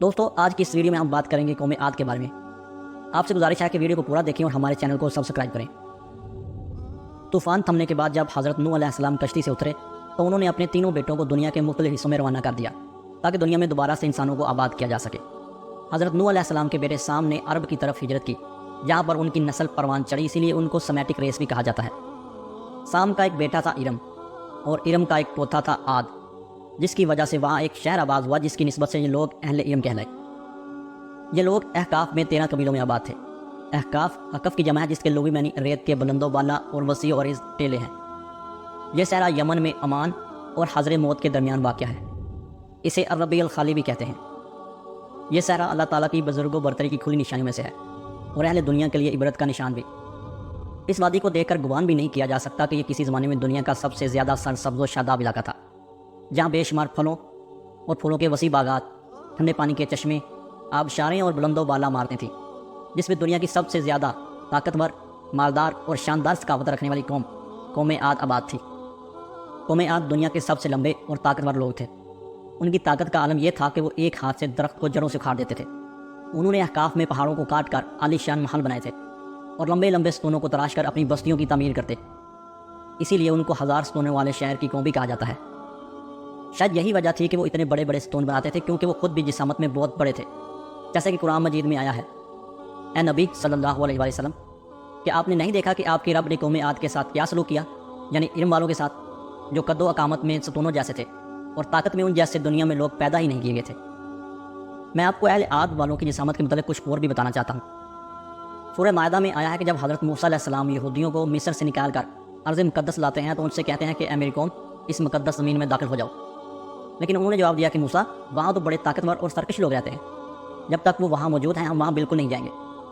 دوستو آج کی اس ویڈیو میں ہم بات کریں گے قوم عاد کے بارے میں۔ آپ سے گزارش ہے کہ ویڈیو کو پورا دیکھیں اور ہمارے چینل کو سبسکرائب کریں۔ طوفان تھمنے کے بعد جب حضرت نوح علیہ السلام کشتی سے اترے تو انہوں نے اپنے تینوں بیٹوں کو دنیا کے مختلف حصوں میں روانہ کر دیا تاکہ دنیا میں دوبارہ سے انسانوں کو آباد کیا جا سکے۔ حضرت نوح علیہ السلام کے بیٹے سام نے عرب کی طرف ہجرت کی جہاں پر ان کی نسل پروان چڑھی، اسی لیے ان کو سمیٹک ریس بھی کہا جاتا ہے۔ سام کا ایک بیٹا تھا ارم اور ارم کا ایک پوتا تھا عاد، جس کی وجہ سے وہاں ایک شہر آباد ہوا جس کی نسبت سے یہ لوگ اہل ارم کہلائے۔ یہ لوگ احقاف میں 13 قبیلوں میں آباد تھے۔ احقاف حقف کی جمع ہے جس کے لغوی معنی ریت کے بلند و بالا اور وسیع و عریض ٹیلے ہیں۔ یہ صحرا یمن میں عمان اور حضر موت کے درمیان واقع ہے۔ اسے الربیع الخالی بھی کہتے ہیں۔ یہ صحرا اللہ تعالیٰ کی بزرگ و برتری کی کھلی نشانیوں میں سے ہے اور اہل دنیا کے لیے عبرت کا نشان بھی۔ اس وادی کو دیکھ کر گمان بھی نہیں کیا جا سکتا کہ یہ کسی زمانے میں دنیا کا سب سے زیادہ سرسبز و شاداب علاقہ تھا، جہاں بے شمار پھلوں اور پھولوں کے وسیع باغات، ٹھنڈے پانی کے چشمے، آبشاریں اور بلند و بالا عمارتیں تھیں، جس میں دنیا کی سب سے زیادہ طاقتور، مالدار اور شاندار ثقافت رکھنے والی قوم عاد آباد تھی۔ قوم عاد دنیا کے سب سے لمبے اور طاقتور لوگ تھے۔ ان کی طاقت کا عالم یہ تھا کہ وہ ایک ہاتھ سے درخت کو جڑوں سے اکھاڑ دیتے تھے۔ انہوں نے احقاف میں پہاڑوں کو کاٹ کر عالی شان محل بنائے تھے اور لمبے لمبے ستونوں کو تراش کر اپنی بستیوں کی تعمیر کرتے، اسی لیے ان کو 1000 ستونوں والے شہر کی قوم بھی کہا جاتا ہے۔ شاید یہی وجہ تھی کہ وہ اتنے بڑے بڑے ستون بناتے تھے، کیونکہ وہ خود بھی جسامت میں بہت بڑے تھے، جیسے کہ قرآن مجید میں آیا ہے: اے نبی صلی اللہ علیہ وآلہ وسلم، کہ آپ نے نہیں دیکھا کہ آپ کے رب نے قوم عاد کے ساتھ کیا سلوک کیا، یعنی ارم والوں کے ساتھ، جو قد و اقامت میں ستونوں جیسے تھے اور طاقت میں ان جیسے دنیا میں لوگ پیدا ہی نہیں کیے گئے تھے۔ میں آپ کو اہل عاد والوں کی جسامت کے متعلق کچھ اور بھی بتانا چاہتا ہوں۔ سورہ مائدہ میں آیا ہے کہ جب حضرت موسیٰ علیہ السلام یہودیوں کو مصر سے نکال کر ارض مقدس لاتے ہیں تو ان سے کہتے ہیں کہ اے میری قوم، اس مقدس زمین میں داخل ہو جاؤ، لیکن انہوں نے جواب دیا کہ موسیٰ، وہاں تو بڑے طاقتور اور سرکش لوگ رہتے ہیں، جب تک وہ وہاں موجود ہیں ہم وہاں بالکل نہیں جائیں گے،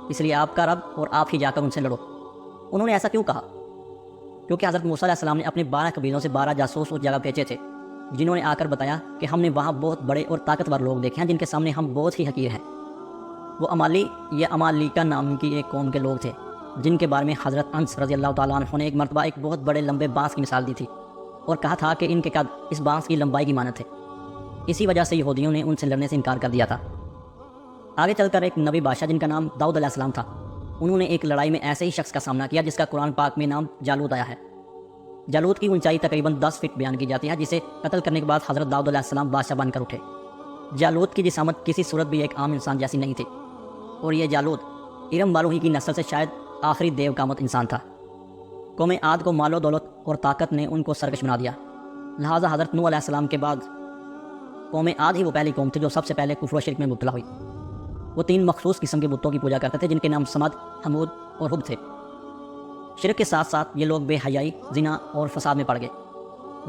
اس لیے آپ کا رب اور آپ ہی جا کر ان سے لڑو۔ انہوں نے ایسا کیوں کہا؟ کیونکہ حضرت موسیٰ علیہ السلام نے اپنے 12 قبیلوں سے 12 جاسوس اس جگہ بھیجے تھے، جنہوں نے آ کر بتایا کہ ہم نے وہاں بہت بڑے اور طاقتور لوگ دیکھے ہیں جن کے سامنے ہم بہت ہی حقیر ہیں۔ وہ امالیکا نام کی ایک قوم کے لوگ تھے، جن کے بارے میں حضرت انس رضی اللہ تعالیٰ عنہ نے ایک مرتبہ ایک بہت بڑے لمبے بانس کی مثال دی تھی اور کہا تھا کہ ان کے قد اس بانس کی لمبائی کی مانند تھے۔ اسی وجہ سے یہودیوں نے ان سے لڑنے سے انکار کر دیا تھا۔ آگے چل کر ایک نبی بادشاہ جن کا نام داؤد علیہ السلام تھا، انہوں نے ایک لڑائی میں ایسے ہی شخص کا سامنا کیا جس کا قرآن پاک میں نام جالوت آیا ہے۔ جالوت کی اونچائی تقریباً 10 فٹ بیان کی جاتی ہے، جسے قتل کرنے کے بعد حضرت داؤد علیہ السلام بادشاہ بن کر اٹھے۔ جالوت کی جسامت کسی صورت بھی ایک عام انسان جیسی نہیں تھی، اور یہ جالوت ارم والوں ہی کی نسل سے شاید آخری دیو کامت انسان تھا۔ قوم عاد کو مال و دولت اور طاقت نے ان کو سرکش بنا دیا، لہٰذا حضرت نوح علیہ السلام کے بعد قوم عاد ہی وہ پہلی قوم تھی جو سب سے پہلے کفر و شرک میں مبتلا ہوئی۔ وہ 3 مخصوص قسم کے بتوں کی پوجا کرتے تھے جن کے نام سمد، حمود اور حب تھے۔ شرک کے ساتھ ساتھ یہ لوگ بے حیائی، زنا اور فساد میں پڑ گئے۔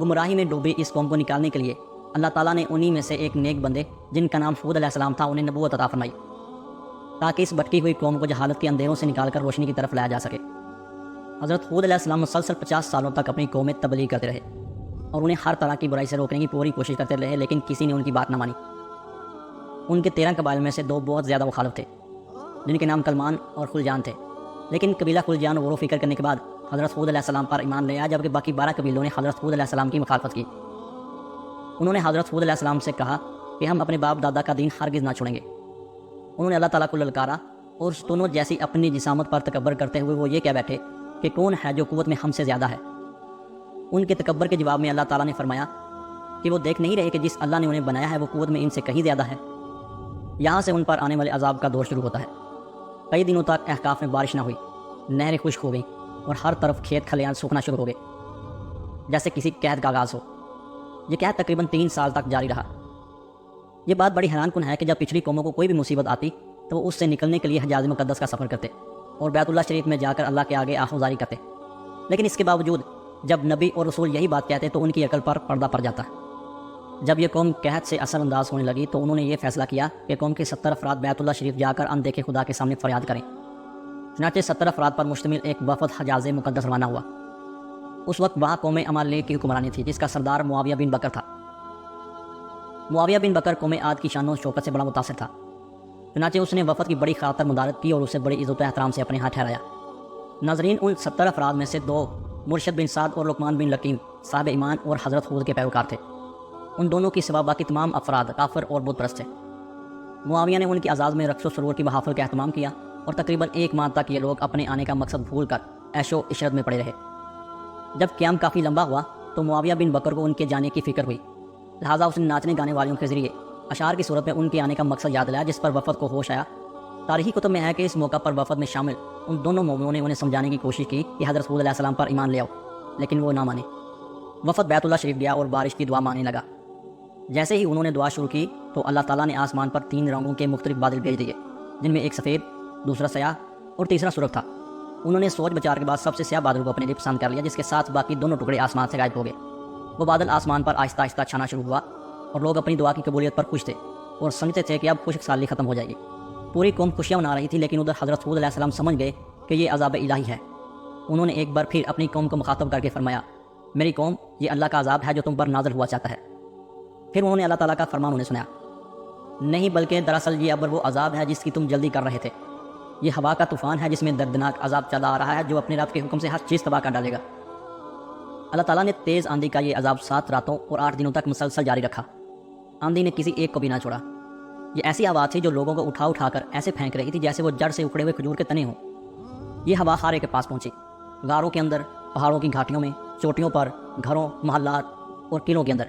گمراہی میں ڈوبی اس قوم کو نکالنے کے لیے اللہ تعالیٰ نے انہی میں سے ایک نیک بندے جن کا نام ہود علیہ السلام تھا انہیں نبوت عطا فرمائی، تاکہ اس بھٹکی ہوئی قوم کو جہالت کے اندھیروں سے نکال کر روشنی کی طرف لایا جا سکے۔ حضرت ہود علیہ السلام مسلسل 50 سالوں تک اپنی قوم میں تبلیغ کرتے رہے اور انہیں ہر طرح کی برائی سے روکنے کی پوری کوشش کرتے رہے، لیکن کسی نے ان کی بات نہ مانی۔ ان کے 13 قبائل میں سے 2 بہت زیادہ مخالف تھے، جن کے نام کلمان اور خلجان تھے، لیکن قبیلہ خلجان غور و فکر کرنے کے بعد حضرت ہود علیہ السلام پر ایمان لے آیا، جبکہ باقی 12 قبیلوں نے حضرت ہود علیہ السلام کی مخالفت کی۔ انہوں نے حضرت ہود علیہ السلام سے کہا کہ ہم اپنے باپ دادا کا دین ہرگز نہ چھوڑیں گے۔ انہوں نے اللہ تعالیٰ کو للکارا اور ستونوں جیسی اپنی جسامت پر تکبر کرتے ہوئے وہ یہ کہہ بیٹھے کہ کون ہے جو قوت میں ہم سے زیادہ ہے۔ ان کے تکبر کے جواب میں اللہ تعالیٰ نے فرمایا کہ وہ دیکھ نہیں رہے کہ جس اللہ نے انہیں بنایا ہے وہ قوت میں ان سے کہیں زیادہ ہے۔ یہاں سے ان پر آنے والے عذاب کا دور شروع ہوتا ہے۔ کئی دنوں تک احقاف میں بارش نہ ہوئی، نہریں خشک ہو گئیں اور ہر طرف کھیت کھلیان سوکھنا شروع ہو گئے، جیسے کسی قحط کا آغاز ہو۔ یہ قحط تقریباً 3 سال تک جاری رہا۔ یہ بات بڑی حیران کن ہے کہ جب پچھلی قوموں کو کوئی بھی مصیبت آتی تو وہ اس سے نکلنے کے لیے حجاز مقدس کا سفر کرتے اور بیت اللہ شریف میں جا کر اللہ کے آگے آہوزاری کرتے، لیکن اس کے باوجود جب نبی اور رسول یہی بات کہتے تو ان کی عقل پر پردہ پڑ جاتا۔ جب یہ قوم قحط سے اثر انداز ہونے لگی تو انہوں نے یہ فیصلہ کیا کہ قوم کے 70 افراد بیت اللہ شریف جا کر اندیکھے خدا کے سامنے فریاد کریں۔ چنانچہ 70 افراد پر مشتمل ایک وفد حجاز مقدس روانہ ہوا۔ اس وقت وہاں قوم امالیک کی حکمرانی تھی جس کا سردار معاویہ بن بکر تھا۔ معاویہ بن بکر قوم عاد کی شان و شوکت سے بڑا متاثر تھا، چنانچہ اس نے وفد کی بڑی خاطر مدارت کی اور اسے بڑی عزت و احترام سے اپنے ہاں ٹھہرایا۔ ناظرین، ان 70 افراد میں سے 2 مرشد بن سعد اور لقمان بن لقیم صاحب ایمان اور حضرت ہود کے پیروکار تھے۔ ان دونوں کی سوا باقی تمام افراد کافر اور بت پرست تھے۔ معاویہ نے ان کی اعزاز میں رقص و سرور کی محافل کا اہتمام کیا اور تقریباً 1 ماہ تک یہ لوگ اپنے آنے کا مقصد بھول کر عیش و عشرت میں پڑے رہے۔ جب قیام کافی لمبا ہوا تو معاویہ بن بکر کو ان کے جانے کی فکر ہوئی، لہٰذا اس نے ناچنے گانے والیوں کے ذریعے اشعار کی صورت میں ان کے آنے کا مقصد یاد دلایا، جس پر وفد کو ہوش آیا۔ تاریخی کتب میں ہے کہ اس موقع پر وفد میں شامل ان دونوں مومنوں نے انہیں سمجھانے کی کوشش کی کہ حضرت حود علیہ السلام پر ایمان لے آؤ، لیکن وہ نہ مانے۔ وفد بیت اللہ شریف گیا اور بارش کی دعا ماننے لگا۔ جیسے ہی انہوں نے دعا شروع کی تو اللہ تعالیٰ نے آسمان پر 3 رنگوں کے مختلف بادل بھیج دیے، جن میں ایک سفید، دوسرا سیاہ اور تیسرا سرخ تھا۔ انہوں نے سوچ بچار کے بعد سب سے سیاہ بادل کو اپنے لیے پسند کر لیا، جس کے ساتھ باقی دونوں ٹکڑے آسمان سے غائب ہو گئے۔ وہ بادل آسمان پر آہستہ آہستہ چھانا شروع ہوا اور لوگ اپنی دعا کی قبولیت پر خوش تھے اور سمجھتے تھے کہ اب خشک سالی ختم ہو جائے گی۔ پوری قوم خوشیاں منا رہی تھی، لیکن ادھر حضرت حود علیہ السلام سمجھ گئے کہ یہ عذاب الہی ہے۔ انہوں نے ایک بار پھر اپنی قوم کو مخاطب کر کے فرمایا، میری قوم، یہ اللہ کا عذاب ہے جو تم پر نازل ہوا چاہتا ہے۔ پھر انہوں نے اللہ تعالیٰ کا فرمان انہیں سنایا، نہیں بلکہ دراصل یہ ابر وہ عذاب ہے جس کی تم جلدی کر رہے تھے۔ یہ ہوا کا طوفان ہے جس میں دردناک عذاب چلا آ رہا ہے، جو اپنے رب کے حکم سے ہر چیز تباہ کر ڈالے گا۔ اللہ تعالیٰ نے تیز آندھی کا یہ عذاب 7 راتوں اور 8 دنوں تک مسلسل جاری رکھا۔ آندھی نے کسی ایک کو بھی نہ چھوڑا۔ یہ ایسی ہوا تھی جو لوگوں کو اٹھا اٹھا کر ایسے پھینک رہی تھی جیسے وہ جڑ سے اکھڑے ہوئے کھجور کے تنے ہوں۔ یہ ہوا خارے کے پاس پہنچی، غاروں کے اندر، پہاڑوں کی گھاٹیوں میں، چوٹیوں پر، گھروں، محلات اور قلعوں کے اندر،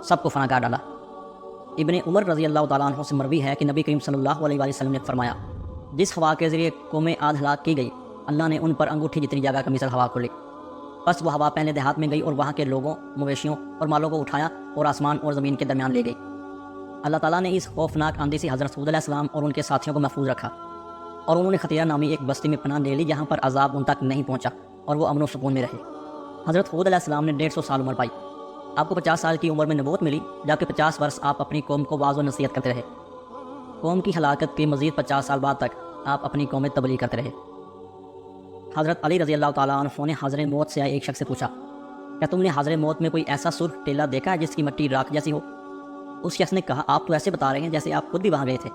سب کو فنا کر ڈالا۔ ابن عمر رضی اللہ تعالیٰ عنہ سے مروی ہے کہ نبی کریم صلی اللہ علیہ وآلہ وسلم نے فرمایا، جس ہوا کے ذریعے قوم عاد ہلاک کی گئی، اللہ نے ان پر انگوٹھی جتنی جگہ کا مثل ہوا کھولی۔ بس وہ ہوا پہلے دیہات میں گئی اور وہاں کے لوگوں، مویشیوں اور مالوں کو اٹھایا اور آسمان اور زمین کے درمیان لے گئی۔ اللہ تعالیٰ نے اس خوفناک آندھی سے حضرت حود علیہ السلام اور ان کے ساتھیوں کو محفوظ رکھا، اور انہوں نے خطیرہ نامی ایک بستی میں پناہ لے لی جہاں پر عذاب ان تک نہیں پہنچا اور وہ امن و سکون میں رہے۔ حضرت حود علیہ السلام نے 150 سال عمر پائی۔ آپ کو 50 سال کی عمر میں نبوت ملی، جبکہ 50 برس آپ اپنی قوم کو واعظ و نصیحت کرتے رہے۔ قوم کی ہلاکت کے مزید 50 سال بعد تک آپ اپنی قوم میں تبلیغ کرتے رہے۔ حضرت علی رضی اللہ تعالیٰ عنہ نے حاضر موت سے آئے ایک شخص سے پوچھا، کیا تم نے حاضر موت میں کوئی ایسا سرخ ٹیلا دیکھا ہے جس کی مٹی راکھ جیسی ہو؟ اس شخص نے کہا، آپ تو ایسے بتا رہے ہیں جیسے آپ خود بھی وہاں گئے تھے۔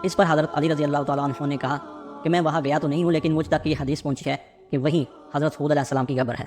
اس پر حضرت علی رضی اللہ تعالیٰ عنہ نے کہا کہ میں وہاں گیا تو نہیں ہوں، لیکن مجھ تک یہ حدیث پہنچی ہے کہ وہیں حضرت حود علیہ السلام کی قبر ہے۔